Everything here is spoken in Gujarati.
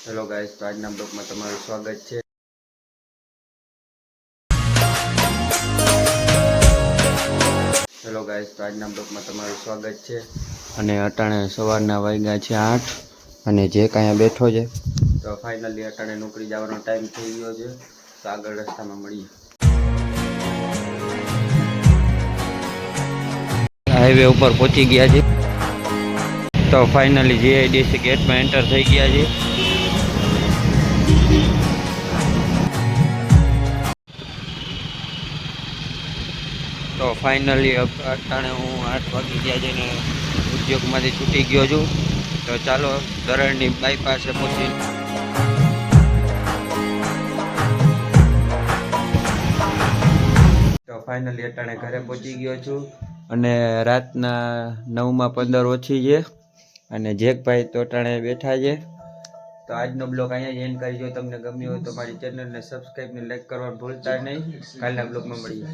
હેલો ગાઈસ, તો આજના બ્લોગમાં તમારું સ્વાગત છે. હેલો ગાઈસ, તો આજના બ્લોગમાં તમારું સ્વાગત છે. અને અટાણે સવારના વાગ્યા છે 8 અને જે કાંઈ બેઠો છે તો ફાઇનલી અટાણે નોકરી જવાનો ટાઈમ થઈ ગયો છે. તો આગળ રસ્તામાં મળીએ. હાઈવે ઉપર પહોંચી ગયા છે. તો ફાઇનલી જીઆઈડીસી ગેટમાં એન્ટર થઈ ગયા છે. તો ફાઇનલી અટાણે હું 8 વાગી ગયા છે ને ઉદ્યોગમાંથી છૂટી ગયો છું. તો ચાલો ધરણની બાયપાસે પહોંચી. તો ફાઇનલી અટાણે ઘરે પહોંચી ગયો છું અને રાતના 9:15 ઓછી છે અને જેકભાઈ તો અટાણે બેઠા છે. તો આજનો બ્લોગ અહીંયા જ એન્ડ કરી. જો તમને ગમ્યો હોય તો મારી ચેનલને સબસ્ક્રાઈબ ને લાઈક કરવાનું ભૂલતા નહીં. કાલના બ્લોગમાં મળીએ.